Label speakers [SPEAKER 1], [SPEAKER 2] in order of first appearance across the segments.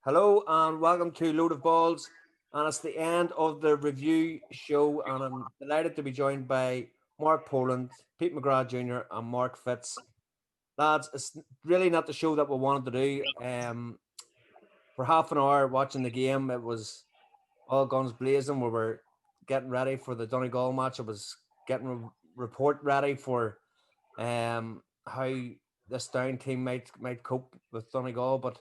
[SPEAKER 1] Hello and welcome to Load of Balls, and it's the end of the review show, and I'm delighted to be joined by Mark Poland, Pete McGrath Jr. and Mark Fitz. Lads, it's really not the show that we wanted to do. For half an hour watching the game, it was all guns blazing. We were getting ready for the Donegal match. I was getting report ready for how this down team might cope with Donegal, but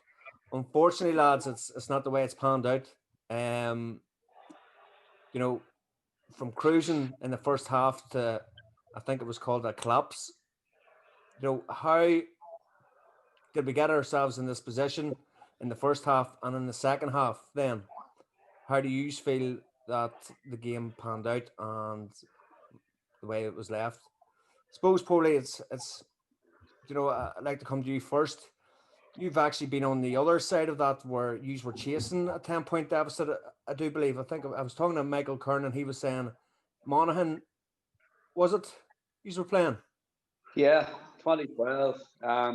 [SPEAKER 1] unfortunately, lads, it's not the way it's panned out. Um, you know, from cruising in the first half to, I think it was called a collapse. How did we get ourselves in this position in the first half, and in the second half? Then, how do you feel that the game panned out and the way it was left? I suppose probably it's I'd like to come to you first. You've actually been on the other side of that where you were chasing a 10-point deficit, I do believe. I think I was talking to Michael Kern and he was saying, Monaghan, was it? You were playing?
[SPEAKER 2] Yeah, 2012. I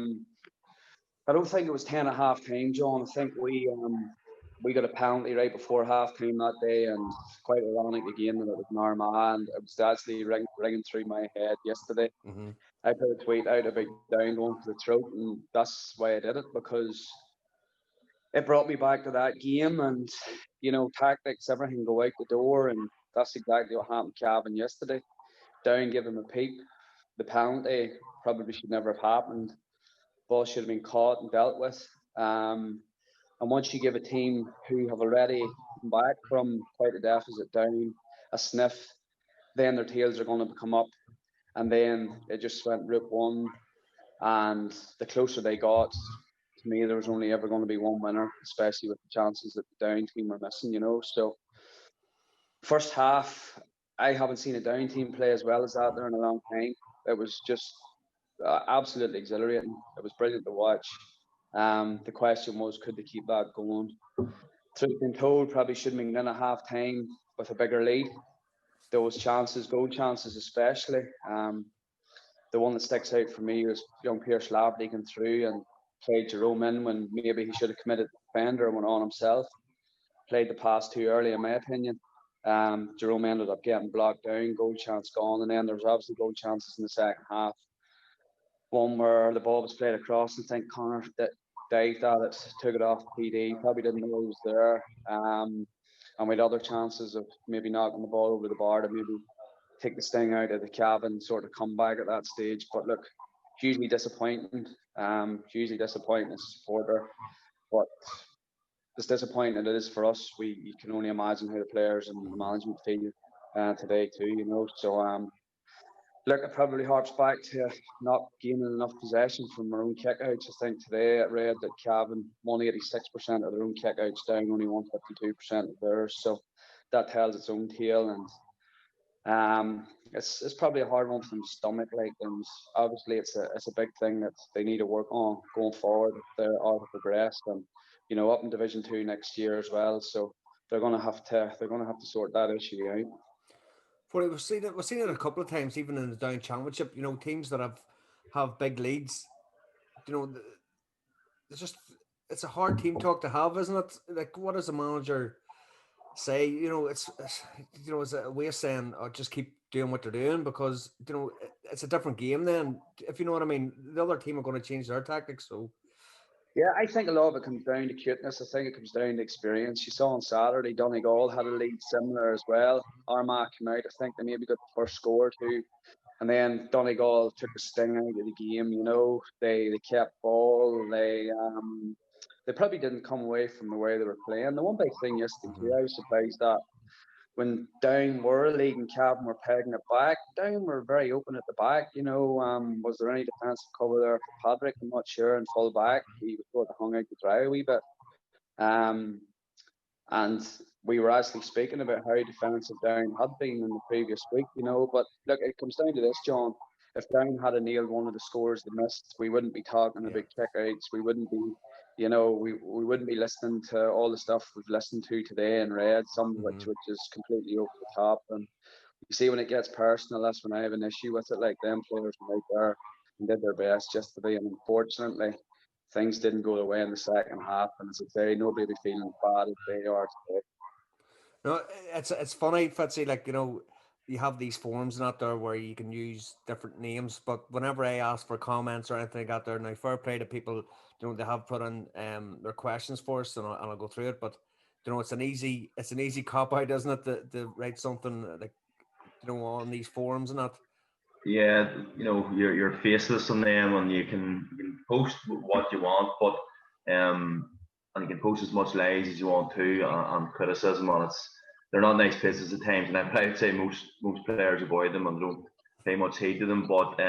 [SPEAKER 2] don't think it was 10 at half time, John. I think we got a penalty right before half time that day, and quite ironic again that it was Armagh, and it was actually ringing through my head yesterday.
[SPEAKER 1] Mm-hmm.
[SPEAKER 2] I put a tweet out about down going for the throat, and that's why I did it, because it brought me back to that game, and tactics, everything go out the door, and that's exactly what happened to Cavan yesterday. Down, give him a peep. The penalty probably should never have happened. Ball should have been caught and dealt with. And once you give a team who have already come back from quite a deficit down a sniff, then their tails are going to come up. And then it just went route one. And the closer they got, to me, there was only ever going to be one winner, especially with the chances that the down team were missing, So, first half, I haven't seen a down team play as well as that there in a long time. It was just absolutely exhilarating. It was brilliant to watch. The question was, could they keep that going? Truth been told, probably should have been in at half time with a bigger lead. Those chances, goal chances especially. The one that sticks out for me was young Pierce Lab leaking through and played Jerome in when maybe he should have committed the defender and went on himself. Played the pass too early, in my opinion. Jerome ended up getting blocked down, goal chance gone, and then there was obviously goal chances in the second half. One where the ball was played across, and I think Connor dived at it, took it off PD, probably didn't know it was there. And we had other chances of maybe knocking the ball over the bar to maybe take the sting out of the Cavan sort of comeback at that stage. But look, hugely disappointing. Hugely disappointing as a supporter. But as disappointing it is for us, you can only imagine how the players and the management feel today too, So look, it probably harps back to not gaining enough possession from our own kickouts. I think today it read that Cavan won 86% of their own kickouts, down only 152% of theirs. So that tells its own tale, and it's probably a hard one for them to stomach. And obviously it's a big thing that they need to work on going forward if they are to progress, and up in Division 2 next year as well. So they're going to have to sort that issue out.
[SPEAKER 1] Well, we've seen it a couple of times, even in the Down Championship. Teams that have big leads. It's a hard team talk to have, isn't it? Like, what does a manager say? It's a way of saying, "Oh, just keep doing what they're doing," because it's a different game. Then, if you know what I mean, the other team are going to change their tactics. So.
[SPEAKER 2] Yeah, I think a lot of it comes down to cuteness. I think it comes down to experience. You saw on Saturday, Donegal had a lead similar as well. Armagh came out. I think they maybe got the first score too. And then Donegal took the sting out of the game. They kept ball. They probably didn't come away from the way they were playing. The one big thing yesterday too, I was surprised that when Down were leading, Cavan were pegging it back. Down were very open at the back. Was there any defensive cover there for Patrick? I'm not sure. And full back, he was sort of hung out to dry a wee bit. Um, and we were actually speaking about how defensive Down had been in the previous week. But look, it comes down to this, John. If Down had nailed one of the scores they missed, we wouldn't be talking about kickouts. We wouldn't be, we wouldn't be listening to all the stuff we've listened to today and read, some of which is completely over the top. And you see, when it gets personal, that's when I have an issue with it. Like, them players were out there and did their best just to be, and unfortunately, things didn't go the way in the second half. And as I say, nobody will be feeling as bad as they are today.
[SPEAKER 1] No, it's funny, Fitzy, like, you have these forums out there where you can use different names, but whenever I ask for comments or anything out there, now fair play to people, they have put in their questions for us, and I'll go through it. But it's an easy cop out, isn't it, to write something like on these forums and that.
[SPEAKER 3] Yeah, you're faceless on them, and you can post what you want, but and you can post as much lies as you want to, and criticism, and they're not nice places at times, and I'd say most players avoid them and don't pay much heed to them. But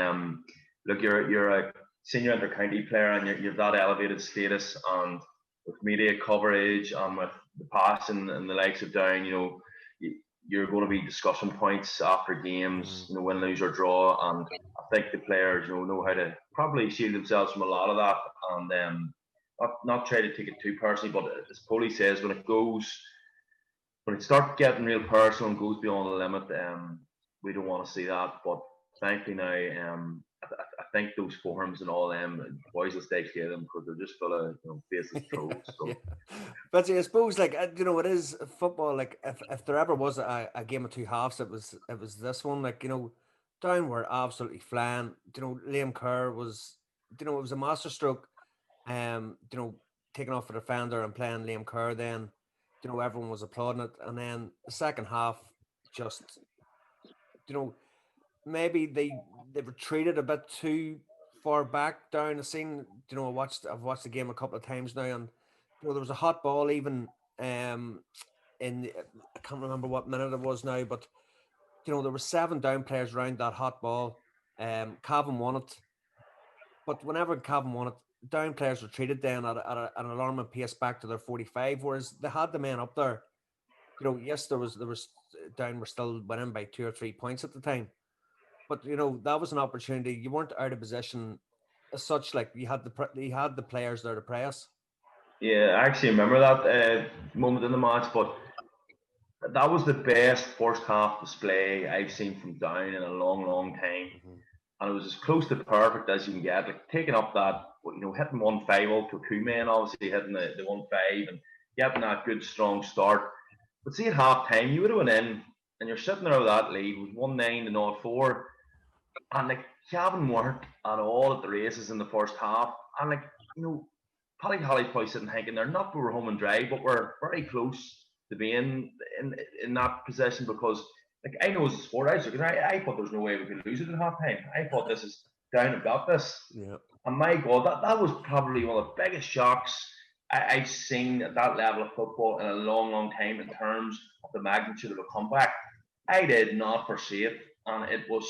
[SPEAKER 3] look, you're a senior inter-county player, and you've that elevated status, and with media coverage and with the passion and the likes of Down, you're going to be discussion points after games, win, lose or draw, and I think the players know how to probably shield themselves from a lot of that, and not try to take it too personally. But as Polly says, when it starts getting real personal and goes beyond the limit, we don't want to see that. But thankfully now, I think those forums and all them boys will stay clear of them, because they're just full of faceless trolls. So.
[SPEAKER 1] But I suppose, like, it is football. Like, if there ever was a game of two halves, it was this one. Like, Down were absolutely flying. Liam Kerr was, it was a masterstroke. Taking off the defender and playing Liam Kerr. Then, everyone was applauding it, and then the second half, just, maybe they retreated a bit too far back Down. I've watched the game a couple of times now, and there was a hot ball even in I can't remember what minute it was now, but there were 7 Down players around that hot ball. Cavan won it, but whenever Cavan won it, Down players retreated then at an alarming pace back to their 45, whereas they had the men up there. Yes, there was Down were still winning by 2 or 3 points at the time, but that was an opportunity. You weren't out of position as such. Like, you had the players there to press.
[SPEAKER 3] Yeah, I actually remember that moment in the match, but that was the best first half display I've seen from Down in a long time. And it was as close to perfect as you can get. Like, taking up that, hitting 1-5 to 2 men, obviously hitting the 1-5 and getting that good strong start. But see, at half time, you would have went in and you're sitting there with that lead with 1-9 to 0-4. And like, Cavan weren't at all at the races in the first half. And like, Paddy Holly's probably sitting thinking they're not we were home and dry, but we're very close to being in that position, because like, I know as a sport, I thought there's no way we could lose it at half time. I thought this is Down and got this.
[SPEAKER 1] Yeah.
[SPEAKER 3] And my God, that was probably one of the biggest shocks I've seen at that level of football in a long time, in terms of the magnitude of a comeback. I did not foresee it, and it was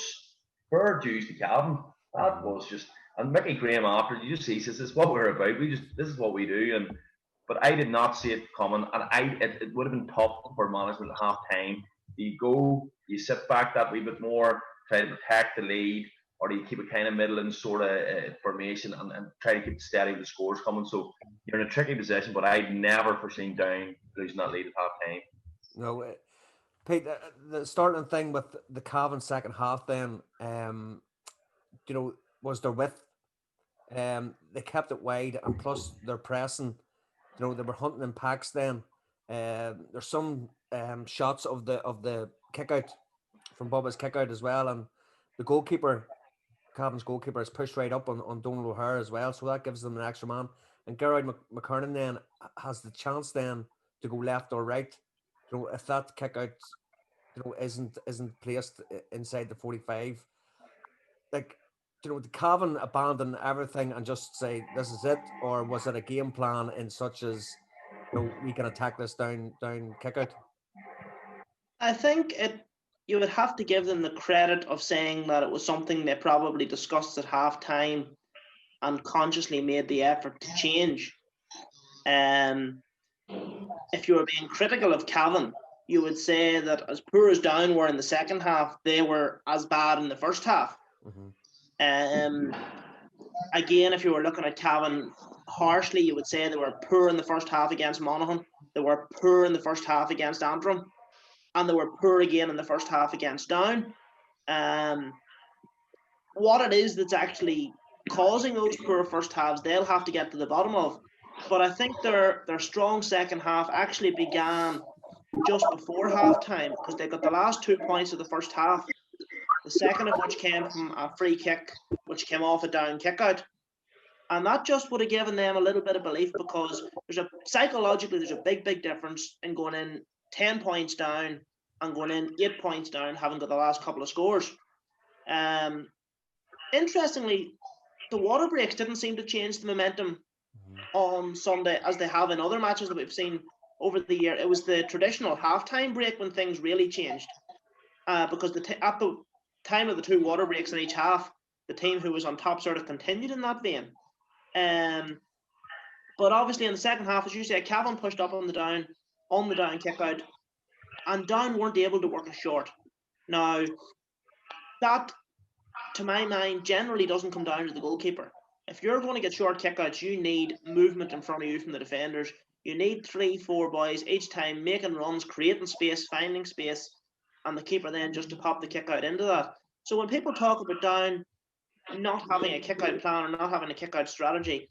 [SPEAKER 3] fair dues to Cavan. That was just, and Mickey Graham after, you just see, says, this is what we're about. This is what we do. But I did not see it coming, and it would have been tough for management at half time. You sit back that wee bit more, try to protect the lead, or do you keep a kind of middling sort of formation and try to keep steady with the scores coming? So you're in a tricky position, but I'd never foreseen Down losing that lead at half time.
[SPEAKER 1] No, Pete, the starting thing with the Cavan second half then, was their width. They kept it wide, and plus their pressing. They were hunting in packs then. There's some shots of the kick out, from Bubba's kick out as well, and the goalkeeper, Cavan's goalkeeper, is pushed right up on Donald O'Hare as well, so that gives them an extra man. And Gerard McKernan then has the chance then to go left or right. If that kick out, isn't placed inside the 45, like, did Cavan abandon everything and just say this is it, or was it a game plan in such as we can attack this down kick out?
[SPEAKER 4] I think you would have to give them the credit of saying that it was something they probably discussed at halftime and consciously made the effort to change. If you were being critical of Cavan, you would say that as poor as Down were in the second half, they were as bad in the first half. Mm-hmm. Again, if you were looking at Cavan harshly, you would say they were poor in the first half against Monaghan, they were poor in the first half against Antrim, and they were poor again in the first half against Down. What it is that's actually causing those poor first halves, they'll have to get to the bottom of. But I think their strong second half actually began just before halftime, because they got the last 2 points of the first half, the second of which came from a free kick, which came off a Down kick out. And that just would have given them a little bit of belief, because psychologically there's a big difference in going in 10 points down and going in 8 points down, having got the last couple of scores. Interestingly, the water breaks didn't seem to change the momentum on Sunday as they have in other matches that we've seen over the year. It was the traditional halftime break when things really changed, because at the time of the 2 water breaks in each half, the team who was on top sort of continued in that vein. But obviously in the second half, as you say, Cavan pushed up on the down kick out, and Down weren't able to work a short. Now, that, to my mind, generally doesn't come down to the goalkeeper. If you're going to get short kickouts, you need movement in front of you from the defenders. You need 3-4 boys each time making runs, creating space, finding space, and the keeper then just to pop the kick out into that. So when people talk about Down not having a kick out plan or not having a kick out strategy,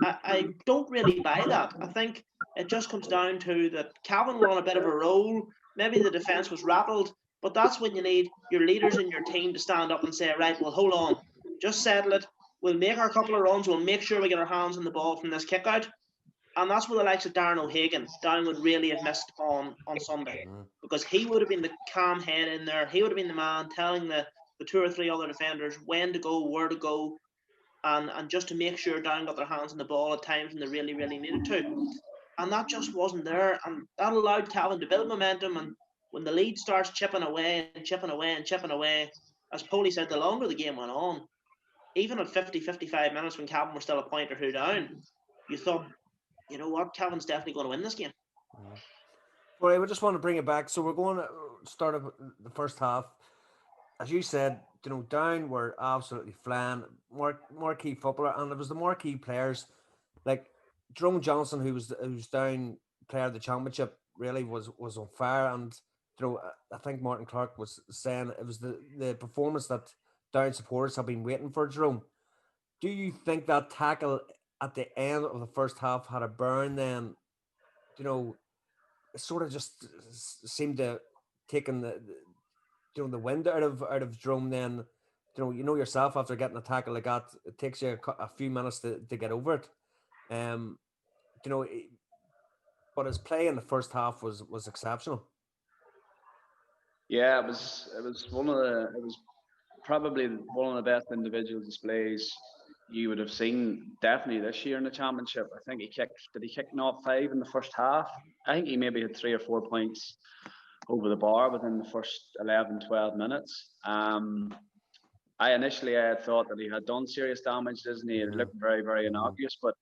[SPEAKER 4] I don't really buy that. I think it just comes down to that Cavan were on a bit of a roll. Maybe the defence was rattled, but that's when you need your leaders in your team to stand up and say, right, well, hold on, just settle it. We'll make our couple of runs. We'll make sure we get our hands on the ball from this kick out. And that's where the likes of Darren O'Hagan, Down would really have missed on Sunday, because he would have been the calm head in there. He would have been the man telling the 2 or 3 other defenders when to go, where to go, and just to make sure Down got their hands on the ball at times when they really needed to. And that just wasn't there, and that allowed Cavan to build momentum. And when the lead starts chipping away, as Poley said, the longer the game went on, even at 50-55 minutes when Cavan were still a point or 2 down, you thought, you know what, Cavan's definitely going to win this game.
[SPEAKER 1] Well, I just want to bring it back. So we're going to start the first half. As you said, Down were absolutely flying, marquee footballer, and it was the marquee players like Jerome Johnson, who's Down player of the championship, really was on fire. And I think Martin Clark was saying it was the performance that Down supporters have been waiting for. Jerome, do you think that tackle at the end of the first half had a burn? Then, it sort of just seemed to taken the wind out of Jerome. Then yourself, after getting a tackle like that, it takes you a few minutes to get over it. But his play in the first half was exceptional.
[SPEAKER 2] Yeah, it was probably one of the best individual displays you would have seen definitely this year in the championship. I think did he kick not 5 in the first half? I think he maybe had 3 or 4 points over the bar within the first 11, 12 minutes. I initially had thought that he had done serious damage, didn't he? It looked very innocuous, but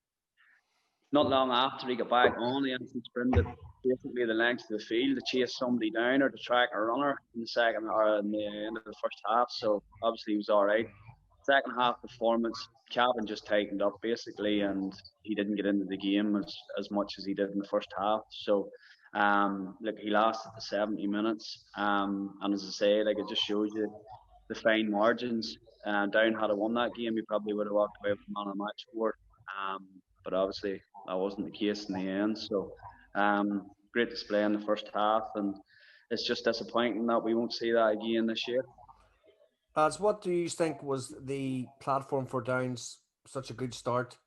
[SPEAKER 2] not long after he got back on, he actually sprinted basically the length of the field to chase somebody down or to track a runner in the second or in the end of the first half. So obviously he was all right. Second half performance, Cavan just tightened up basically, and he didn't get into the game as much as he did in the first half. So he lasted the 70 minutes, and as I say, it just shows you the fine margins. Down had won that game, he probably would have walked away with man of the match award. But obviously that wasn't the case in the end. So great display in the first half, and it's just disappointing that we won't see that again this year.
[SPEAKER 1] Lads, what do you think was the platform for Down's such a good start?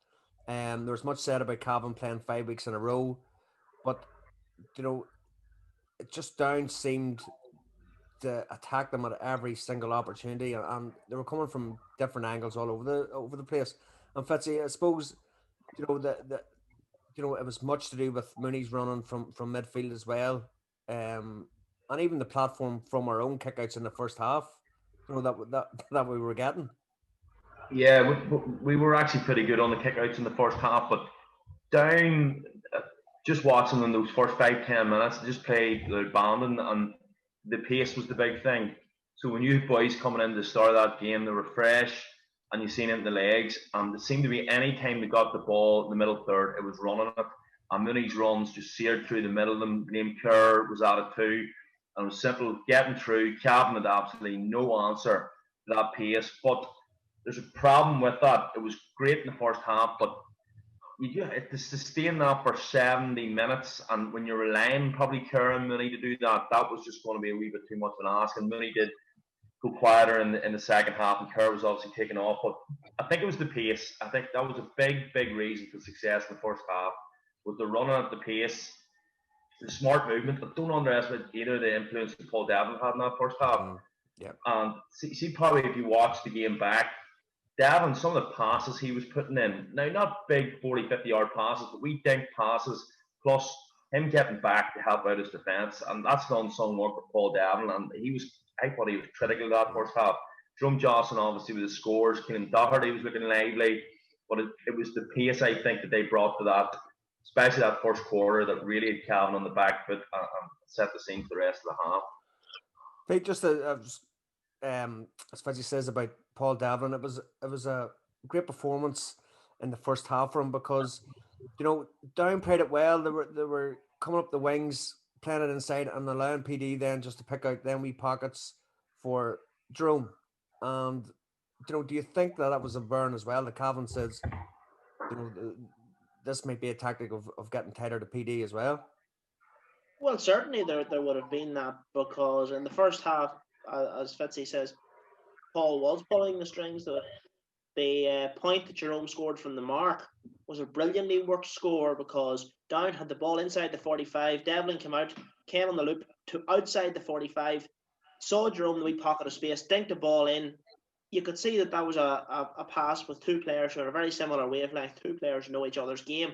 [SPEAKER 1] There was much said about Cavan playing 5 weeks in a row, but it just Down seemed to attack them at every single opportunity, and they were coming from different angles all over the place. And Fitzy, I suppose it was much to do with Mooney's running from midfield as well, and and even the platform from our own kickouts in the first half, that we were getting.
[SPEAKER 3] Yeah, we were actually pretty good on the kickouts in the first half, but down, just watching them those first 5-10 minutes, they just played the abandon, and the pace was the big thing. So when you boys coming in to start that game, they were fresh, and you seen it in the legs, and it seemed to be any time they got the ball in the middle third, it was running it. And Mooney's runs just seared through the middle of them. Liam Kerr was at it too, and it was simple getting through. Cavan had absolutely no answer to that pace, but there's a problem with that. It was great in the first half, but to sustain that for 70 minutes, and when you're relying probably Kerr and Mooney to do that, that was just going to be a wee bit too much of an ask. And Mooney did go quieter in the second half, and Kerr was obviously taking off. But I think it was the pace. I think that was a big reason for success in the first half, was the running at the pace, the smart movement. But don't underestimate either the influence that Paul Devlin had in that first half.
[SPEAKER 1] Yeah.
[SPEAKER 3] And see, probably if you watch the game back, Devlin, some of the passes he was putting in, now not big 40, 50-yard passes, but we dink passes, plus him getting back to help out his defence, and that's the unsung work for Paul Devlin, and I thought he was critical of that first half. Jerome Johnson, obviously, with the scores, Keenan Doherty was looking lively, but it was the pace, I think, that they brought to that, especially that first quarter, that really had Cavan on the back foot and set the scene for the rest of the half.
[SPEAKER 1] Pete, just as Fitzy says about Paul Devlin, it was a great performance in the first half for him, because Down played it well. They were coming up the wings, playing it inside, and allowing PD then just to pick out them wee pockets for Jerome. And do you think that was a burn as well? The Cavan says, this might be a tactic of getting tighter to PD as well.
[SPEAKER 4] Well, certainly there would have been that, because in the first half, as Fitzy says, Paul was pulling the strings. The point that Jerome scored from the mark was a brilliantly worked score, because Down had the ball inside the 45. Devlin came on the loop to outside the 45, saw Jerome in the wee pocket of space, dinked the ball in. You could see that was a pass with two players who are a very similar wavelength. Two players know each other's game,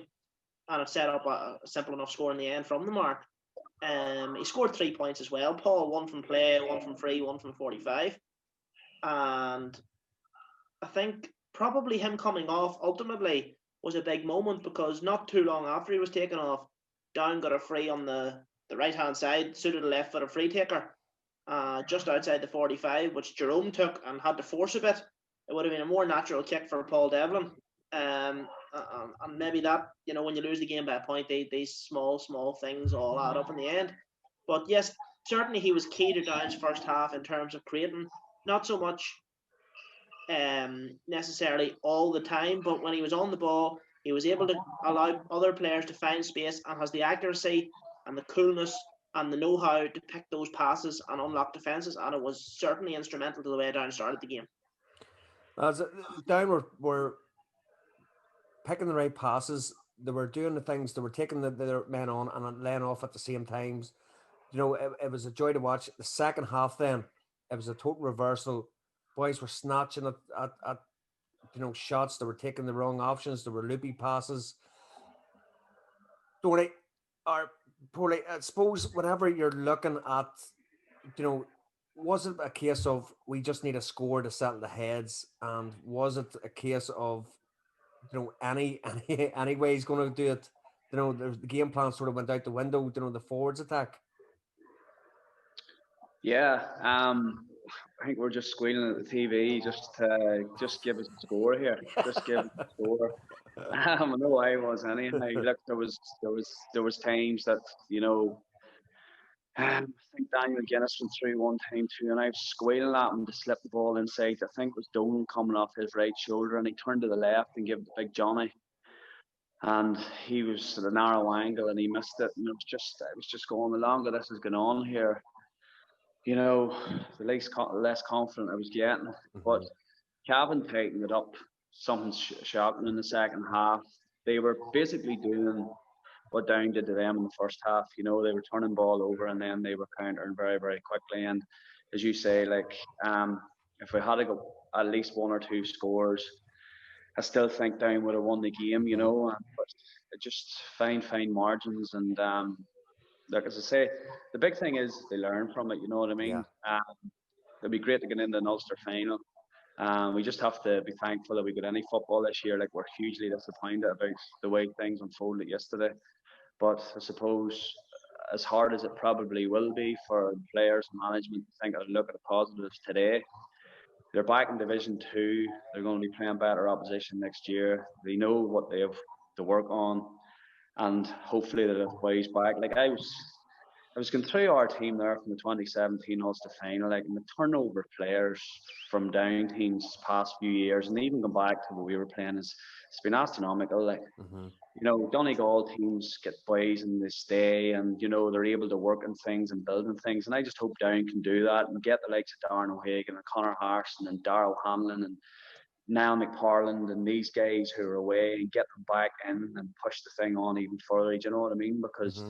[SPEAKER 4] and it set up a simple enough score in the end from the mark. He scored 3 points as well, Paul. One from play, one from free, one from 45. And I think probably him coming off ultimately was a big moment, because not too long after he was taken off, Down got a free on the right-hand side, suited a left foot of free taker, just outside the 45, which Jerome took and had to force a bit. It would have been a more natural kick for Paul Devlin. And maybe that, when you lose the game by a point, these small things all add up in the end. But yes, certainly he was key to Down's first half in terms of creating, not so much necessarily all the time, but when he was on the ball, he was able to allow other players to find space, and has the accuracy and the coolness and the know-how to pick those passes and unlock defences, and it was certainly instrumental to the way Down started the game.
[SPEAKER 1] As Down were picking the right passes, they were doing the things, they were taking their men on and laying off at the same times. It was a joy to watch. The second half then, it was a total reversal. Boys were snatching at shots. They were taking the wrong options. There were loopy passes. Tony, or Paulie, I suppose whenever you're looking at, was it a case of we just need a score to settle the heads, and was it a case of any way he's going to do it? The game plan sort of went out the window. The forwards attack.
[SPEAKER 2] Yeah, I think we're just squealing at the TV. Just give us a score here. Just give us a score. I know I was anyhow. Look, there was times that I think Daniel Guinness went through one time too, and I was squealing at him to slip the ball inside. I think it was Dolan coming off his right shoulder, and he turned to the left and gave it to Big Johnny, and he was at a narrow angle and he missed it. And I was just going, the longer this has gone on here, the less confident I was getting. But Cavan tightened it up, something shocking in the second half. They were basically doing what Down did to them in the first half. They were turning ball over, and then they were countering very, very quickly. And as you say, if we had to go at least one or two scores, I still think Down would have won the game, but it just fine margins. And look, as I say, the big thing is they learn from it. You know what I mean? It'd be great to get into an Ulster final. We just have to be thankful that we got any football this year. Like, we're hugely disappointed about the way things unfolded yesterday. But I suppose, as hard as it probably will be for players and management to think of look at the positives today, they're back in Division 2. They're going to be playing better opposition next year. They know what they have to work on, and hopefully they'll have boys back. Like, I was going through our team there from the 2017 Ulster final, like, and the turnover of players from down teams past few years, and even going back to what we were playing, it's been astronomical. Like, you know, Donegal teams get boys and they stay, and, you know, they're able to work on things and building things. And I just hope Down can do that and get the likes of Darren O'Hagan and Conor Harrison and Darryl Hamlin and Niall McParland and these guys who are away, and get them back in and push the thing on even further. Do you know what I mean? Because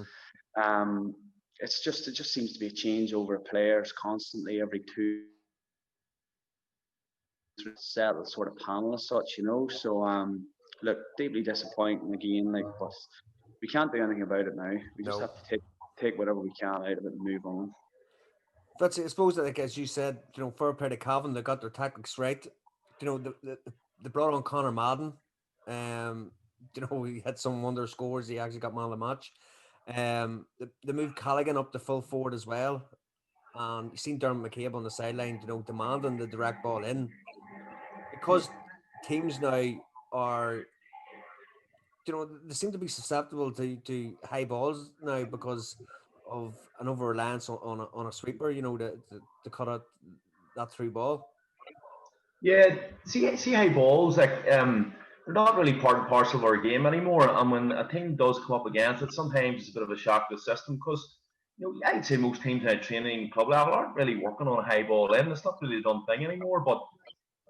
[SPEAKER 2] it just seems to be a changeover of players constantly every two settle sort of panel as such, you know. So look, deeply disappointing again, like, but we can't do anything about it now. We just have to take whatever we can out of it and move on.
[SPEAKER 1] But I suppose that, like, as you said, you know, fair play to Cavan, they got their tactics right. You know, they brought on Conor Madden. You know, he had some wonder scores. He actually got man of the match. They moved Callaghan up to full forward as well. And you seen Dermot McCabe on the sideline, you know, demanding the direct ball in. Because teams now are, you know, they seem to be susceptible to high balls now because of an over reliance on a sweeper, you know, to cut out that through ball.
[SPEAKER 3] Yeah, see high balls, like, they're not really part and parcel of our game anymore. And when a team does come up against it, sometimes it's a bit of a shock to the system because, you know, I'd say most teams at training club level aren't really working on a high ball in. It's not really a done thing anymore. But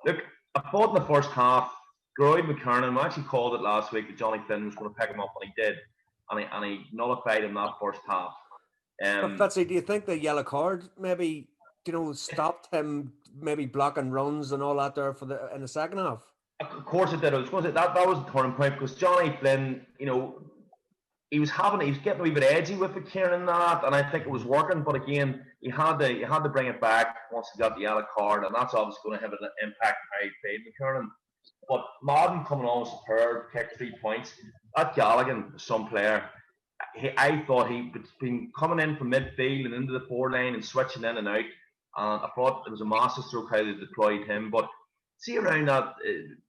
[SPEAKER 3] look, I thought in the first half, Groyd McKernan, I actually called it last week that Johnny Flynn was going to pick him up, and he did. And he nullified him that first half.
[SPEAKER 1] Fitzy, do you think the yellow card maybe, you know, stopped him maybe blocking runs and all that there in the second half?
[SPEAKER 3] Of course it did. I was going to say that was the turning point because Johnny Flynn, you know, he was getting a wee bit edgy with McKiernan and that, and I think it was working. But again, he had to bring it back once he got the yellow card, and that's obviously going to have an impact on how he played McKiernan. But Madden coming on was superb, kicked 3 points. That Gallagher, some player, I thought he'd been coming in from midfield and into the forward line and switching in and out. And I thought it was a master stroke how they deployed him. But see around that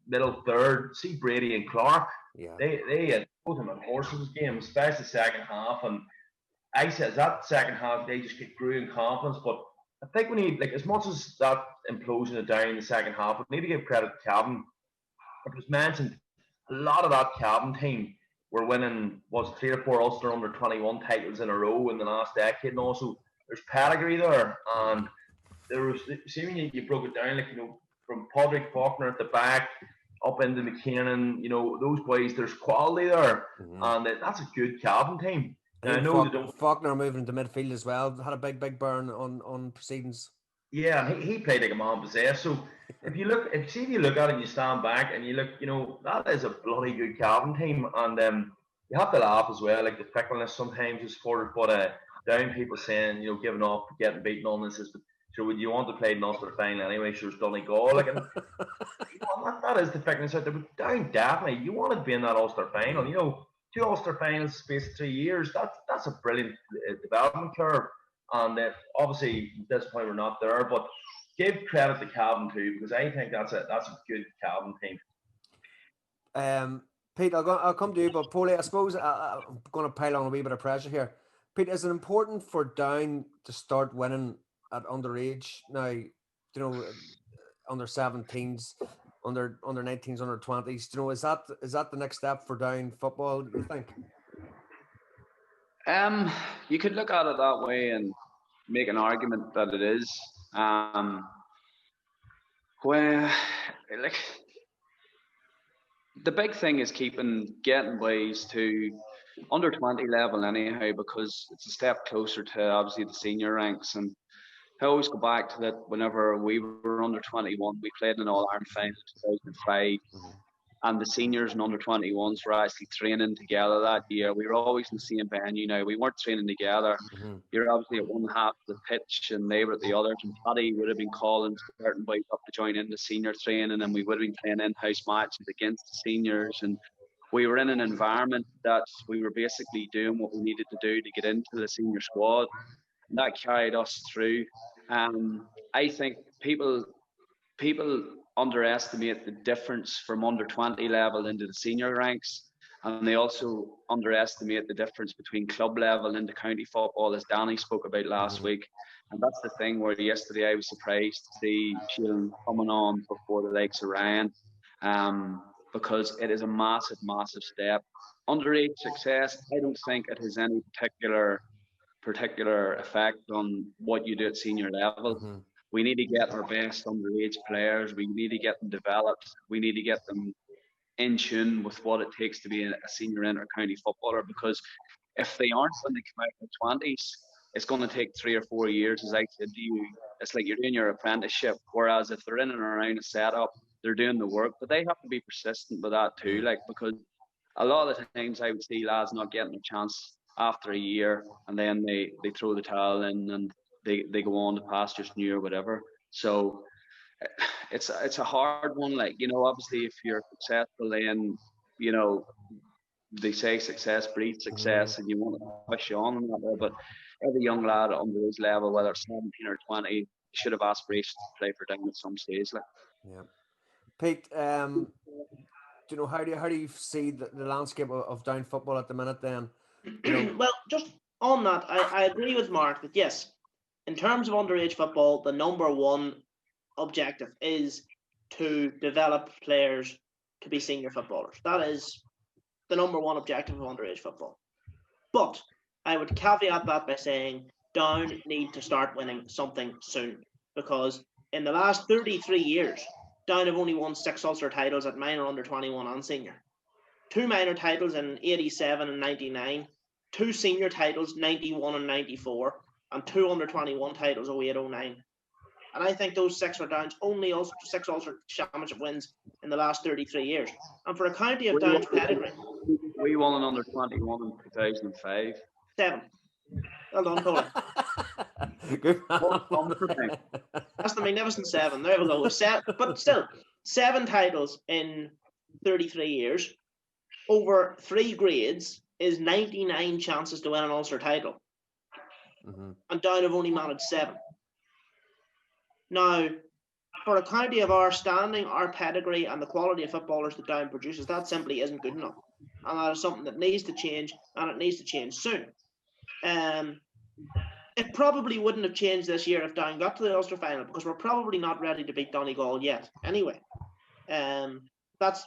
[SPEAKER 3] middle third, see Brady and Clark.
[SPEAKER 1] Yeah.
[SPEAKER 3] They had both of them in horses game, especially the second half. And I said that second half they just grew in confidence. But I think we need, like, as much as that implosion of Down in the second half, we need to give credit to Cavan. It was mentioned a lot of that Cavan team were winning, was 3 or 4 Ulster under 21 titles in a row in the last decade, and also there's pedigree there. And there was, seemingly you broke it down, like, you know, from Padraig Faulkner at the back up into McKiernan, you know, those boys, there's quality there, and that's a good Cavan team.
[SPEAKER 1] And I know Faulkner moving into midfield as well had a big burn on proceedings.
[SPEAKER 3] Yeah, he played like a man possessed. So if you look at it and you stand back and you look, you know, that is a bloody good Cavan team. And you have to laugh as well, like the fickleness sometimes is supported, but Down people saying, you know, giving up, getting beaten on this is, so would you want to play an Ulster final anyway? Sure, it's Donegal. Like, and, you know, that is the fickleness out there. But Down definitely, you want to be in that Ulster final. You know, 2 Ulster finals in the space of 3 years. That's a brilliant development curve. And obviously, at this point, we're not there. But give credit to Cavan too, because I think that's a good Cavan team.
[SPEAKER 1] Pete, I'll come to you, but Paulie, I suppose I'm going to pile on a wee bit of pressure here. Pete, is it important for Down to start winning at underage now? You know, under 17s, under 19s, under 20s. You know, is that the next step for Down football, do you think?
[SPEAKER 2] You could look at it that way and make an argument that it is. Where, like, the big thing is getting ways to under 20 level anyhow, because it's a step closer to obviously the senior ranks. And I always go back to that whenever we were under 21, we played in an All-Ireland final in 2005. and the seniors and under 21s were actually training together that year. We were always in the same venue now. We weren't training together. You're obviously at one half of the pitch and they were at the other. And Paddy would have been calling certain boys up to join in the senior training, and we would have been playing in-house matches against the seniors. And we were in an environment that we were basically doing what we needed to do to get into the senior squad. And that carried us through. I think people underestimate the difference from under 20 level into the senior ranks, and they also underestimate the difference between club level into county football, as Danny spoke about last week. And that's the thing where yesterday I was surprised to see Sheelan coming on before the likes of Ryan, because it is a massive step. Underage success, I don't think it has any particular effect on what you do at senior level. We need to get our best underage players. We need to get them developed. We need to get them in tune with what it takes to be a senior inter-county footballer, because if they aren't when they come out in the 20s, it's going to take 3 or 4 years. As I said to you, it's like you're doing your apprenticeship, whereas if they're in and around a setup, they're doing the work, but they have to be persistent with that too, because a lot of the times I would see lads not getting a chance after a year, and then they throw the towel in and they go on to pastures new or whatever. So it's a hard one. Like, obviously if you're successful, then, they say success breeds success, and you want to push on that way. But every young lad under his level, whether it's 17 or 20, should have aspirations to play for Down at some stage. Like.
[SPEAKER 1] Yeah. Pete, how do you see the landscape of Down football at the minute then?
[SPEAKER 4] Well, just on that, I agree with Mark that yes, in terms of underage football, the number one objective is to develop players to be senior footballers. That is the number one objective of underage football. But I would caveat that by saying Down need to start winning something soon, because in the last 33 years, Down have only won 6 Ulster titles at minor, under 21 and senior. 2 minor titles in 87 and 99, 2 senior titles, 91 and 94, and 2 under 21 titles, 08, 09. And I think those 6 are Down's only 6 Ulster Championship wins in the last 33 years. And for a county of Down's pedigree,
[SPEAKER 2] we won an under 21 in 2005.
[SPEAKER 4] 7. Well done, Colin.
[SPEAKER 1] Good.
[SPEAKER 4] That's the magnificent 7. There we go. But still, 7 titles in 33 years over 3 grades is 99 chances to win an Ulster title. And Down have only managed 7. Now, for a county of our standing, our pedigree, and the quality of footballers that Down produces, that simply isn't good enough. And that is something that needs to change, and it needs to change soon. It probably wouldn't have changed this year if Down got to the Ulster final, because we're probably not ready to beat Donegal yet. Anyway, that's,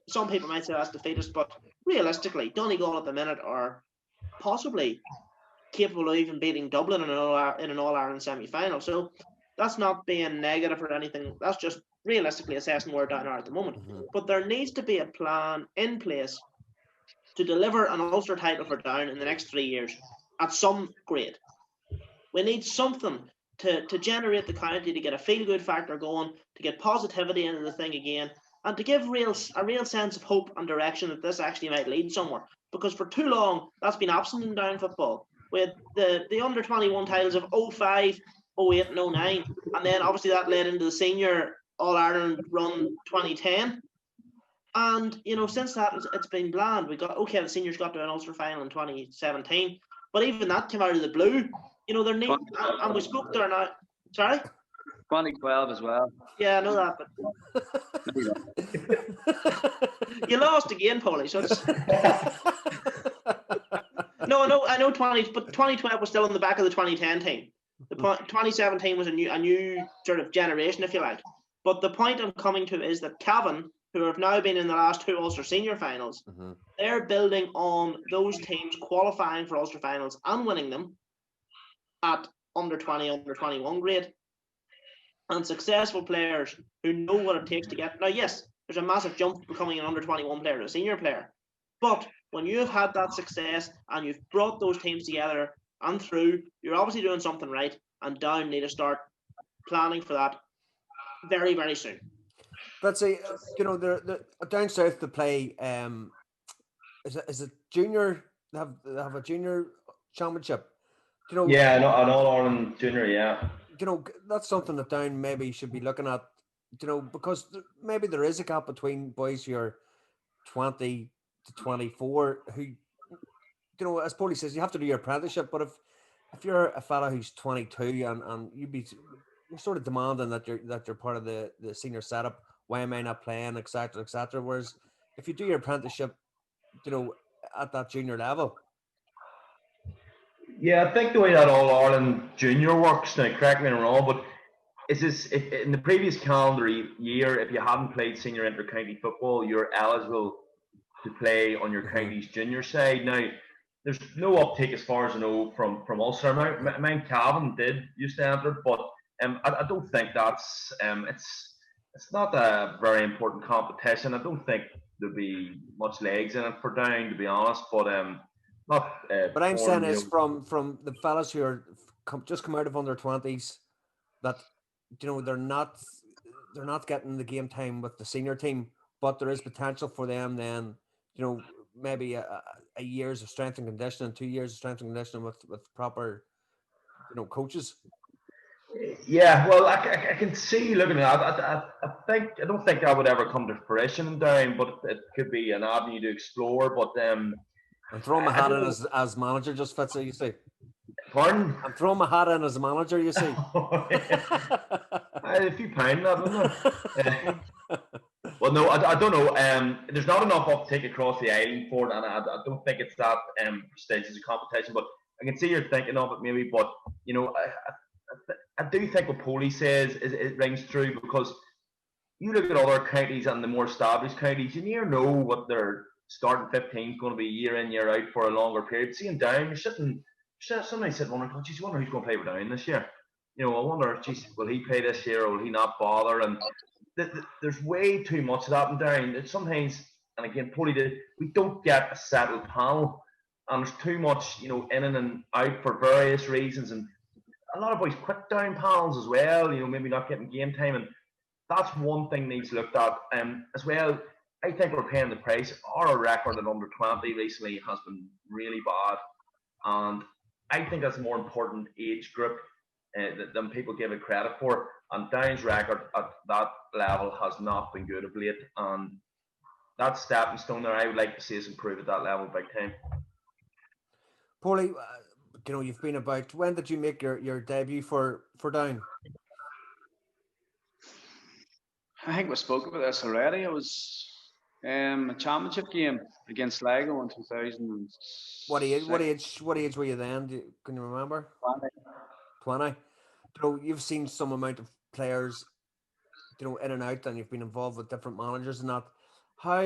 [SPEAKER 4] some people might say that's defeatist, but realistically, Donegal at the minute are possibly capable of even beating Dublin in an All-Ireland semi-final. So that's not being negative or anything. That's just realistically assessing where Down are at the moment. But there needs to be a plan in place to deliver an Ulster title for Down in the next 3 years at some grade. We need something to generate the county, to get a feel-good factor going, to get positivity into the thing again, and to give a real sense of hope and direction that this actually might lead somewhere. Because for too long, that's been absent in Down football. With the under-21 titles of 05, 08 and 09, and then obviously that led into the senior All-Ireland run 2010. And, since that, it's been bland. The seniors got to an Ulster final in 2017, but even and that came out of the blue. There need, and we spoke there now. Sorry?
[SPEAKER 2] 2012 as well.
[SPEAKER 4] Yeah, I know that, but you lost again, Paulie. So it's... No, I know 2012 was still on the back of the 2010 team. The 2017 was a new sort of generation, if you like. But the point I'm coming to is that Cavan, who have now been in the last 2 Ulster senior finals, they're building on those teams qualifying for Ulster finals and winning them at under 20, under 21 grade. And successful players who know what it takes to get... Now, yes, there's a massive jump from becoming an under 21 player to a senior player. But when you've had that success and you've brought those teams together and through, you're obviously doing something right, and Down need to start planning for that very, very soon.
[SPEAKER 1] Let's say, they're down south to play. Is it junior? They have a junior championship.
[SPEAKER 3] Yeah, an All Ireland junior. Yeah.
[SPEAKER 1] That's something that Down maybe should be looking at. Because maybe there is a gap between boys who are 20 to 24 who, as Paulie says, you have to do your apprenticeship. But if you're a fella who's 22 and you're sort of demanding that you're part of the senior setup, why am I not playing, etc., etc. Whereas if you do your apprenticeship, at that junior level.
[SPEAKER 3] Yeah, I think the way that All Ireland junior works, now correct me if I'm wrong, but is this in the previous calendar year, if you haven't played senior inter-county football, you're eligible to play on your county's junior side. Now, there's no uptake as far as I know from Ulster. Mine Cavan did used to enter, but I don't think that's it's not a very important competition. I don't think there'll be much legs in it for Down, to be honest. But not.
[SPEAKER 1] But I'm saying is from the fellas who are just come out of under 20s that they're not getting the game time with the senior team, but there is potential for them then. Maybe a years of strength and conditioning, 2 years of strength and conditioning with proper coaches.
[SPEAKER 3] Yeah, well, I can see looking at that. I don't think that would ever come to fruition in Down, but it could be an avenue to explore. But
[SPEAKER 1] I'm throwing my hat in as manager, just Fitz, you see.
[SPEAKER 3] Pardon?
[SPEAKER 1] I'm throwing my hat in as a manager, you see.
[SPEAKER 3] A few pound that, isn't it? Well, no, I don't know. There's not enough uptake across the island for it, and I don't think it's that prestigious a competition. But I can see you're thinking of it maybe. But I do think what Paulie says it rings true, because you look at other counties and the more established counties, you never know what their starting 15 is going to be year in, year out for a longer period. Seeing Down, you're sitting, somebody said, wondering, geez, you wonder who's going to play for Down this year. I wonder, geez, will he play this year or will he not bother? And there's way too much of that in Down. It's sometimes, and again, Paulie did, we don't get a settled panel, and there's too much, in and out for various reasons. And a lot of boys quit Down panels as well, maybe not getting game time. And that's one thing needs looked at as well. I think we're paying the price. Our record at under 20 recently has been really bad, and I think that's a more important age group than people give it credit for. And Down's record at that level has not been good of late, and that's stepping stone there. I would like to see us improve at that level big time.
[SPEAKER 1] Paulie, you've been about. When did you make your debut for Down?
[SPEAKER 2] I think we spoke about this already. It was a championship game against Sligo in 2000.
[SPEAKER 1] What age were you then? Can you remember? 20. You've seen some amount of players, in and out, and you've been involved with different managers and that. How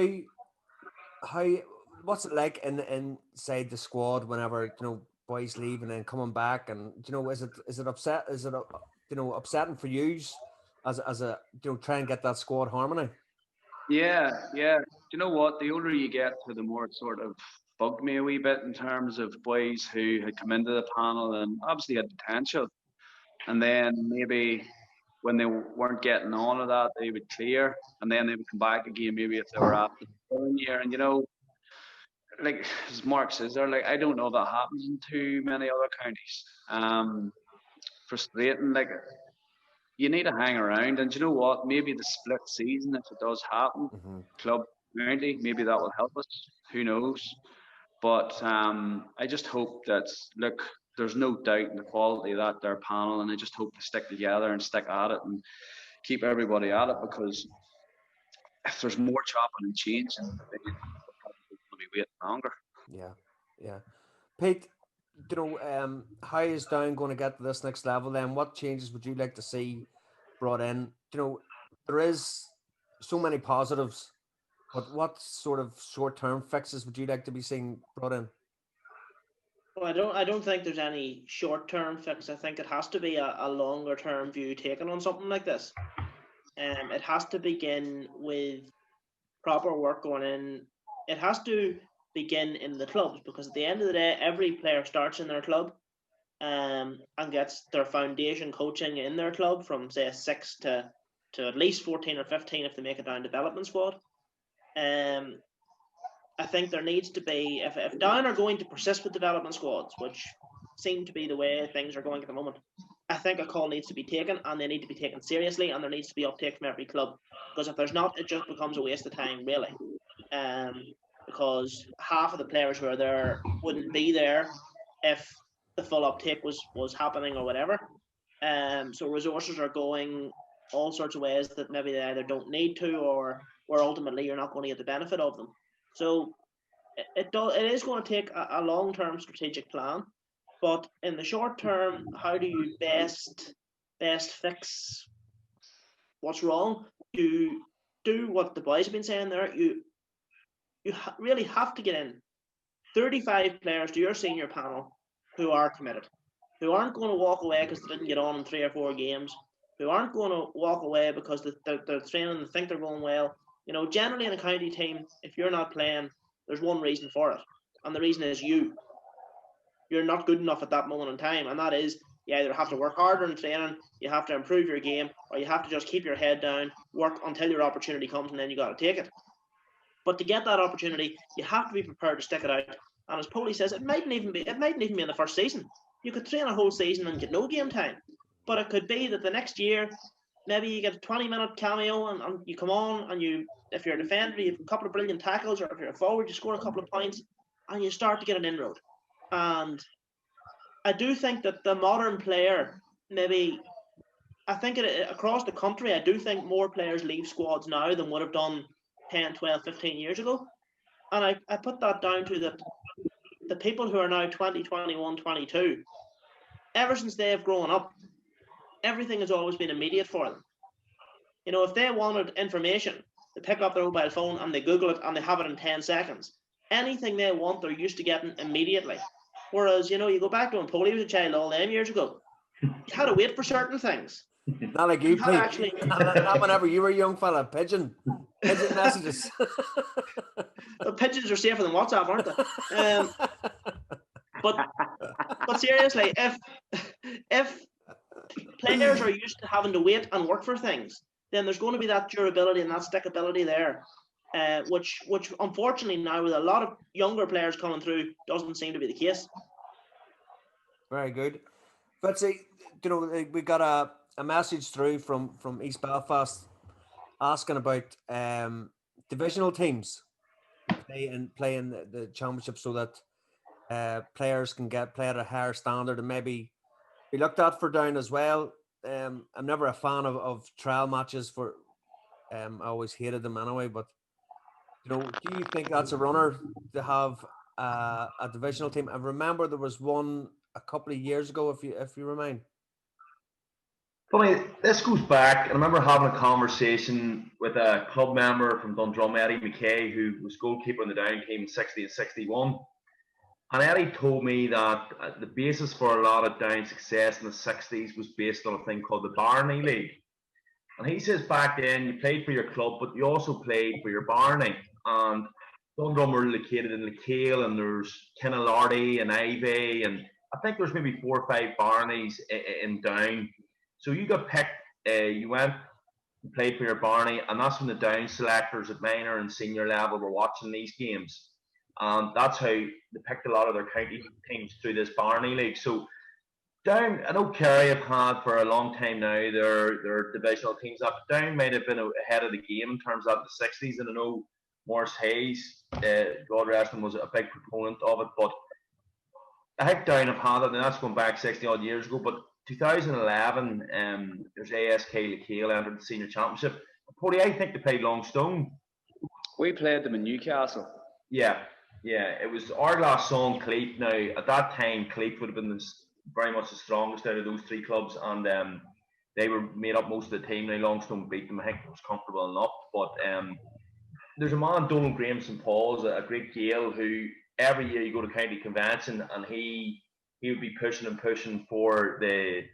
[SPEAKER 1] what's it like inside the squad whenever boys leave and then coming back, and is it upsetting for you as a try and get that squad harmony?
[SPEAKER 2] Yeah. You know what? The older you get, the more it sort of bugged me a wee bit in terms of boys who had come into the panel and obviously had potential, and then maybe when they weren't getting on of that, they would clear, and then they would come back again. Maybe if they were after the following year, and like as Mark says, I don't know if that happens in too many other counties. Frustrating. Like, you need to hang around, and you know what? Maybe the split season, if it does happen, club county, maybe that will help us. Who knows? But I just hope that there's no doubt in the quality of that their panel, and I just hope they stick together and stick at it and keep everybody at it, because if there's more chopping and changing, we're probably going to be waiting longer.
[SPEAKER 1] Yeah. Pete, how is Down going to get to this next level then? What changes would you like to see brought in? There is so many positives, but what sort of short-term fixes would you like to be seeing brought in?
[SPEAKER 4] Well, I don't think there's any short-term fix. I think it has to be a longer-term view taken on something like this. It has to begin with proper work going in. It has to begin in the clubs, because at the end of the day, every player starts in their club and gets their foundation coaching in their club from, say, 6 to to at least 14 or 15 if they make it down development squad. I think there needs to be, if Down are going to persist with development squads, which seem to be the way things are going at the moment, I think a call needs to be taken, and they need to be taken seriously, and there needs to be uptake from every club. Because if there's not, it just becomes a waste of time, really. Because half of the players who are there wouldn't be there if the full uptake was happening or whatever. So resources are going all sorts of ways that maybe they either don't need to, or where ultimately you're not going to get the benefit of them. So it is going to take a long-term strategic plan, but in the short term, how do you best fix what's wrong? You do what the boys have been saying there. You really have to get in 35 players to your senior panel who are committed, who aren't going to walk away because they didn't get on in 3 or 4 games, who aren't going to walk away because they're training and think they're going well. Generally in a county team, if you're not playing, there's one reason for it, and the reason is you're not good enough at that moment in time, and that is you either have to work harder in training, you have to improve your game, or you have to just keep your head down, work until your opportunity comes, and then you got to take it. But to get that opportunity, you have to be prepared to stick it out. And as Poley says, it mightn't even be in the first season. You could train a whole season and get no game time, but it could be that the next year, maybe you get a 20-minute cameo and you come on, and if you're a defender, you have a couple of brilliant tackles, or if you're a forward, you score a couple of points, and you start to get an inroad. And I do think that the modern player, across the country, I do think more players leave squads now than would have done 10, 12, 15 years ago. And I put that down to the people who are now 20, 21, 22, ever since they have grown up, everything has always been immediate for them. If they wanted information, they pick up their mobile phone and they Google it and they have it in 10 seconds. Anything they want, they're used to getting immediately. Whereas, you go back to when Poley was a child all them years ago, you had to wait for certain things.
[SPEAKER 1] Not like you, Pete. Not whenever you were a young fella. Pigeon messages.
[SPEAKER 4] Well, pigeons are safer than WhatsApp, aren't they? But seriously, if players are used to having to wait and work for things, then there's going to be that durability and that stickability there, which unfortunately now with a lot of younger players coming through doesn't seem to be the case.
[SPEAKER 1] Very good. But see, we got a message through from East Belfast asking about divisional teams playing the championship so that players can play at a higher standard and maybe be looked at for Down as well. I'm never a fan of trial matches for. I always hated them anyway. But do you think that's a runner to have a divisional team? I remember there was one a couple of years ago, if you remind.
[SPEAKER 3] Funny, this goes back, and I remember having a conversation with a club member from Dundrum, Eddie McKay, who was goalkeeper in the Down team in 60 and 61. And Eddie told me that the basis for a lot of Down success in the 60s was based on a thing called the Barney League. And he says back then you played for your club, but you also played for your Barney. And Dundrum were located in Lecale, and there's Kinnalarty and Ivy, and I think there's maybe 4 or 5 Barneys in Down. So you got picked, you went and played for your Barney, and that's when the Down selectors at minor and senior level were watching these games. And that's how they picked a lot of their county teams through this Barney League. So Down, I know Kerry have had for a long time now their divisional teams up. Down might have been ahead of the game in terms of the 60s, and I know Morris Hayes, God rest him, was a big proponent of it. But I think Down have had it, and that's going back 60 odd years ago. But 2011, there's ASK Lecale entered the senior championship. Polly, I think they played Longstone.
[SPEAKER 2] We played them in Newcastle.
[SPEAKER 3] Yeah. It was Ardglass Song, Cleat. Now, at that time, Cleat would have been very much the strongest out of those 3 clubs, and they were made up most of the team. Now, Longstone beat them. I think it was comfortable enough. But there's a man, Donald Graham St. Paul's, a great Gael, who every year you go to county convention, and he would be pushing for the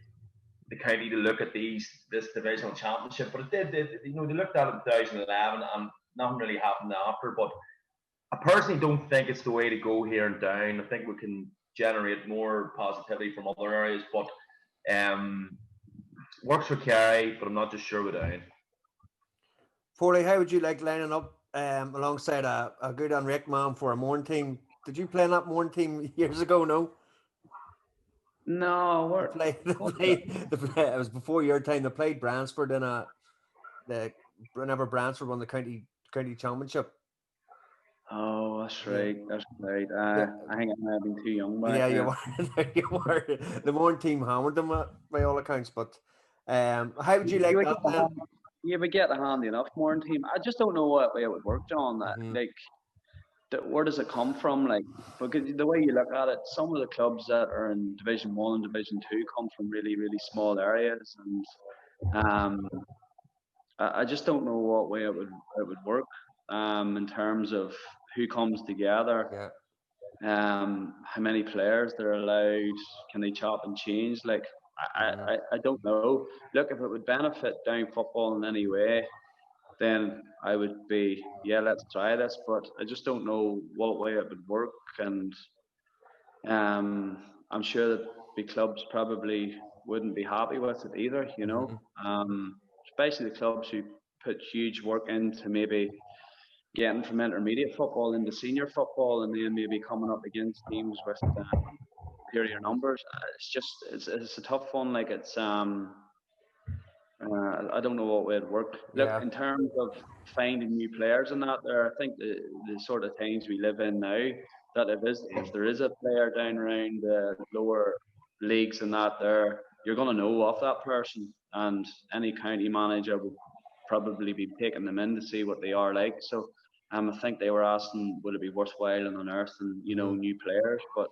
[SPEAKER 3] county to look at this divisional championship. But it did, they looked at it in 2011, and nothing really happened after. But I personally don't think it's the way to go here in Down. I think we can generate more positivity from other areas. But works for Kerry, but I'm not just sure with Down.
[SPEAKER 1] Foley, how would you like lining up alongside a good Enric man for a Mourne team? Did you play in that Mourne team years ago? No.
[SPEAKER 2] No,
[SPEAKER 1] It was before your time. They played Bransford in whenever Bransford won the county championship.
[SPEAKER 2] Oh, that's right. That's right. I think I might have been too young back
[SPEAKER 1] You
[SPEAKER 2] then.
[SPEAKER 1] were. The Mourne team hammered them by all accounts. But how would you like that then?
[SPEAKER 2] Yeah, we get a handy enough Mourne team. I just don't know what way it would work, John. Where does it come from? Like, because the way you look at it, some of the clubs that are in Division 1 and Division 2 come from really, really small areas, and I just don't know what way it would work in terms of who comes together, how many players they're allowed, can they chop and change? Like, I don't know. Look, if it would benefit down football in any way, then I would be, let's try this. But I just don't know what way it would work, and I'm sure that the clubs probably wouldn't be happy with it either. Especially the clubs who put huge work into maybe getting from intermediate football into senior football, and then maybe coming up against teams with superior numbers. It's a tough one. Like, it's I don't know what way it work. Look, in terms of finding new players and that, I think the sort of times we live in now, that if there is a player down around the lower leagues and that, you're going to know of that person, and any county manager would probably be taking them in to see what they are like. So I think they were asking, would it be worthwhile and unearthing, new players? But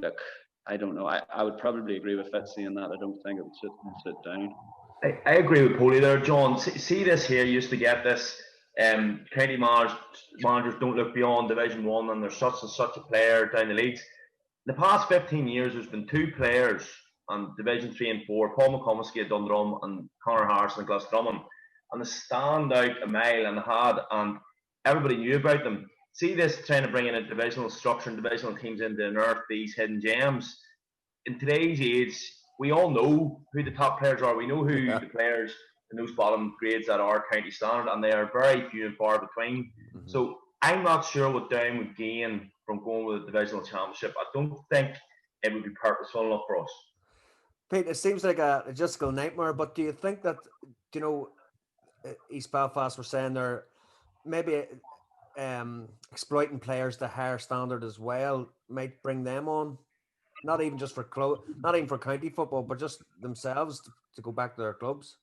[SPEAKER 2] look, I don't know. I would probably agree with Fitz in that. I don't think it would sit down.
[SPEAKER 3] I agree with Polly there, John. See this here, used to get this. County managers don't look beyond Division 1, and there's such and such a player down the leagues. In the past 15 years, there's been 2 players on Division 3 and 4, Paul McComiskey at Dundrum and Conor Harrison at Glasdrumman. And they stand out a mile and a half, and everybody knew about them. See this trying to bring in a divisional structure and divisional teams in to unearth these hidden gems. In today's age, we all know who the top players are. We know who the players in those bottom grades that are county standard, and they are very few and far between. So I'm not sure what Down would gain from going with a divisional championship. I don't think it would be purposeful enough for us.
[SPEAKER 1] Pete, it seems like a logistical nightmare, but do you think that, East Belfast were saying they're maybe exploiting players to higher standard as well might bring them on? Not even just for not even for county football, but just themselves to go back to their clubs.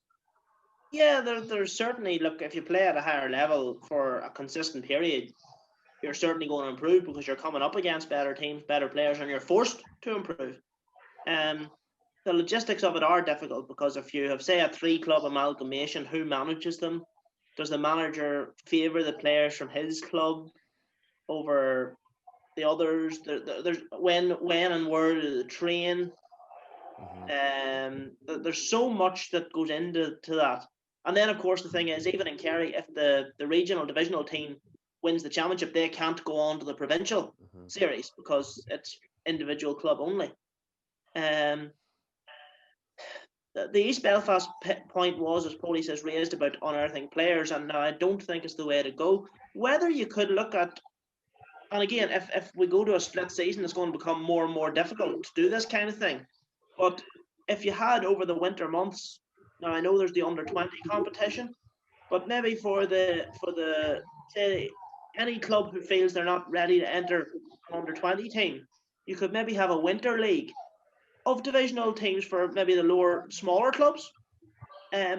[SPEAKER 4] Yeah, there's certainly, look, if you play at a higher level for a consistent period, you're certainly going to improve because you're coming up against better teams, better players, and you're forced to improve. The logistics of it are difficult because if you have, say, a 3-club amalgamation, who manages them? Does the manager favour the players from his club over the others? There's when and where do they train? There's so much that goes into that. And then, of course, the thing is, even in Kerry, if the regional divisional team wins the championship, they can't go on to the provincial series because it's individual club only. The East Belfast point was, as Paulie says, raised about unearthing players, and I don't think it's the way to go. Whether you could look at, and again, if we go to a split season, it's going to become more and more difficult to do this kind of thing. But if you had over the winter months, now I know there's the under-20 competition, but maybe for the say any club who feels they're not ready to enter an under-20 team, you could maybe have a winter league of divisional teams for maybe the lower, smaller clubs,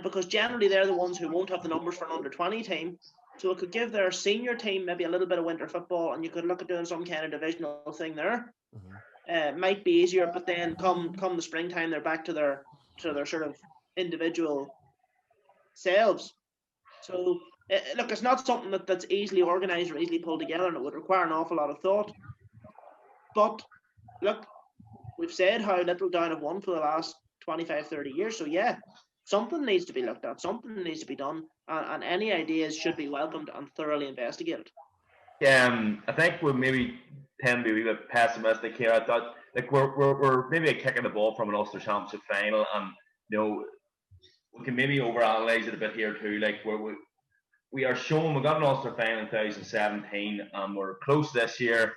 [SPEAKER 4] because generally they're the ones who won't have the numbers for an under-20 team. So it could give their senior team maybe a little bit of winter football, and you could look at doing some kind of divisional thing there. Might be easier, but then come the springtime, they're back to their sort of individual selves. So look, it's not something that's easily organised or easily pulled together, and it would require an awful lot of thought. But look, we've said how little Down have won for the last 25, 30 years. So yeah, something needs to be looked at, something needs to be done, and any ideas should be welcomed and thoroughly investigated.
[SPEAKER 3] I think we maybe tend to be a wee bit pessimistic here. I thought, like, we're maybe a kick in the ball from an Ulster Championship final, and we can maybe overanalyze it a bit here too. Like we are showing we got an Ulster final in 2017, and we're close this year.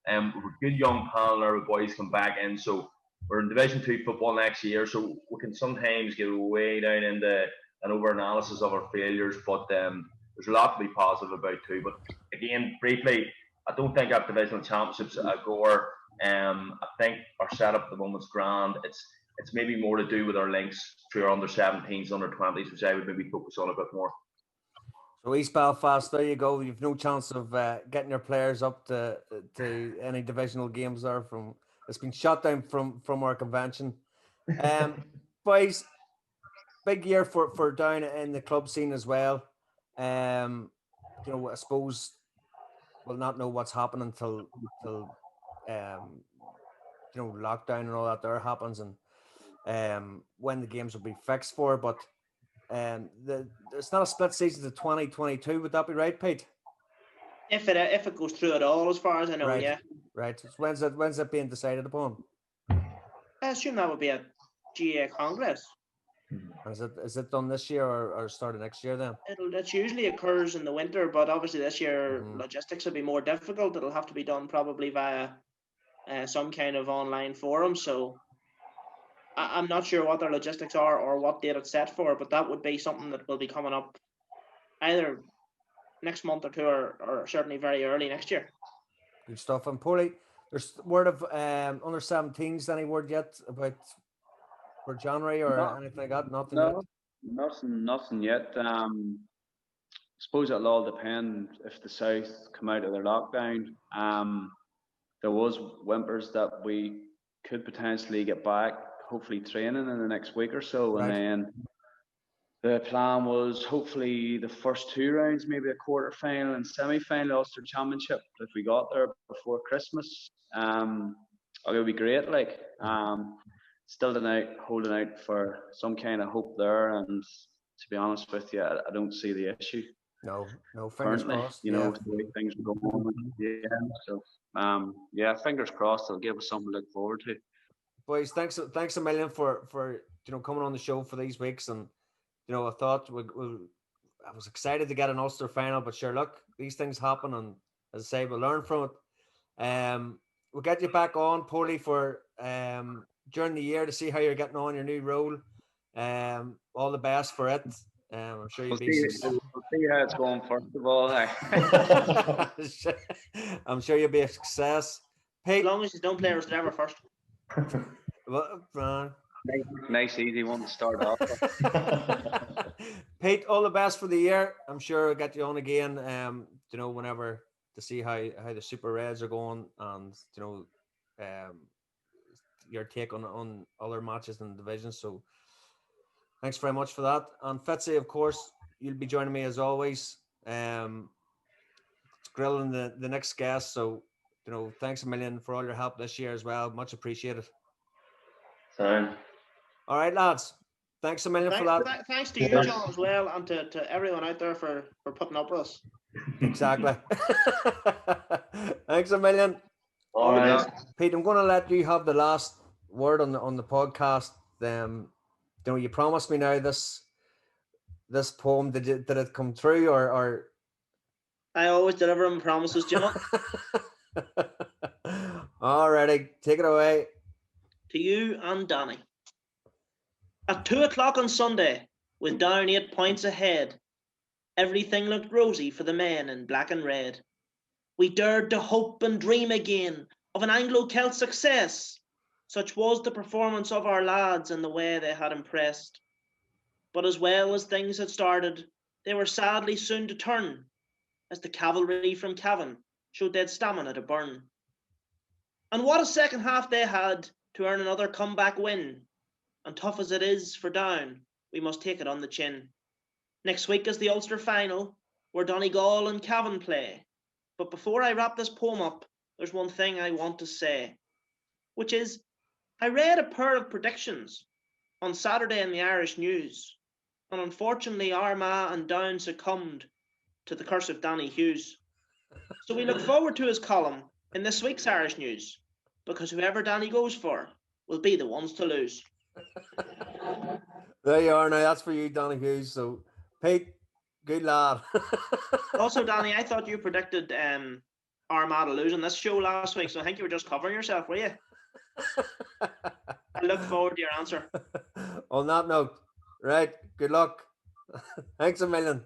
[SPEAKER 3] We're a good young panel, our boys come back in, so we're in Division 2 football next year. So we can sometimes get way down into an over analysis of our failures, but there's a lot to be positive about too. But again, briefly, I don't think our divisional championships a goer. I think our setup at the moment's grand. It's maybe more to do with our links through our under 17s, under 20s, which I would maybe focus on a bit more.
[SPEAKER 1] So East Belfast, there you go. You've no chance of getting your players up to any divisional games there. It's been shut down from our convention. Boys, big year for down in the club scene as well. You know, I suppose we'll not know what's happening until you know, lockdown and all that there happens, and when the games will be fixed for. But it's not a split season to 2022. Would that be right, Pete?
[SPEAKER 4] If it goes through at all, as far as I know,
[SPEAKER 1] right.
[SPEAKER 4] yeah.
[SPEAKER 1] Right. So when's it being decided upon?
[SPEAKER 4] I assume that would be a GA Congress.
[SPEAKER 1] Is it done this year or started next year then?
[SPEAKER 4] It usually occurs in the winter, but obviously this year logistics will be more difficult. It'll have to be done probably via some kind of online forum. So I'm not sure what their logistics are or what date it's set for, but that would be something that will be coming up either next month or two, or certainly very early next year.
[SPEAKER 1] Good stuff. And Paulie, there's word of under 17s. Any word yet about for January or anything like that? Nothing yet.
[SPEAKER 2] Nothing yet. I suppose it'll all depend if the South come out of their lockdown. There was whimpers that we could potentially get back, hopefully training in the next week or so,
[SPEAKER 1] right.
[SPEAKER 2] And then the plan was hopefully the first two rounds, maybe a quarter final and semi-final Ulster Championship if we got there before Christmas. It would be great. Like, still holding out for some kind of hope there, and to be honest with you, I don't see the issue.
[SPEAKER 1] No, fingers crossed.
[SPEAKER 2] You know, the way things are going on. Yeah. So, fingers crossed. It'll give us something to look forward to.
[SPEAKER 1] Boys, thanks a million for you know, coming on the show for these weeks. And you know, I thought I was excited to get an Ulster final, but sure, look, these things happen, and as I say, we'll learn from it. We'll get you back on, Paulie, for during the year to see how you're getting on your new role. All the best for it. I'm sure you'll be successful.
[SPEAKER 2] We'll see how it's going first of all.
[SPEAKER 1] I'm sure you'll be a success. Pete,
[SPEAKER 4] as long as you don't play Rostrevor first.
[SPEAKER 1] Well,
[SPEAKER 2] nice easy one to start off.
[SPEAKER 1] Pete, all the best for the year. I'm sure I'll get you on again. You know, whenever to see how the Super Reds are going, and you know, your take on other matches in the division. So thanks very much for that. And Fitzy, of course, you'll be joining me as always. It's grilling the next guest. So, you know, thanks a million for all your help this year as well. Much appreciated.
[SPEAKER 3] Sound.
[SPEAKER 1] All right, lads. Thanks a million for that.
[SPEAKER 4] Thanks to you, John, as well, and to everyone out there for putting up with us.
[SPEAKER 1] Exactly. Thanks a million.
[SPEAKER 3] All right.
[SPEAKER 1] Pete, I'm going to let you have the last word on the podcast. You know, you promised me now this poem. Did it come true or?
[SPEAKER 4] I always deliver on promises, John.
[SPEAKER 1] Alrighty, take it away.
[SPEAKER 4] To you and Danny. At 2:00 on Sunday, with Down 8 points ahead, everything looked rosy for the men in black and red. We dared to hope and dream again of an Anglo-Celt success. Such was the performance of our lads and the way they had impressed. But as well as things had started, they were sadly soon to turn, as the cavalry from Cavan showed dead stamina to burn. And what a second half they had to earn another comeback win. And tough as it is for Down, we must take it on the chin. Next week is the Ulster final, where Donegal and Cavan play. But before I wrap this poem up, there's one thing I want to say, which is, I read a pair of predictions on Saturday in the Irish News, and unfortunately Armagh and Down succumbed to the curse of Danny Hughes. So we look forward to his column in this week's Irish News, because whoever Danny goes for will be the ones to lose.
[SPEAKER 1] There you are now. That's for you, Danny Hughes. So, Pete, good lad.
[SPEAKER 4] Also, Danny, I thought you predicted Armada losing this show last week, so I think you were just covering yourself, were you? I look forward to your answer.
[SPEAKER 1] On that note, right, good luck. Thanks a million.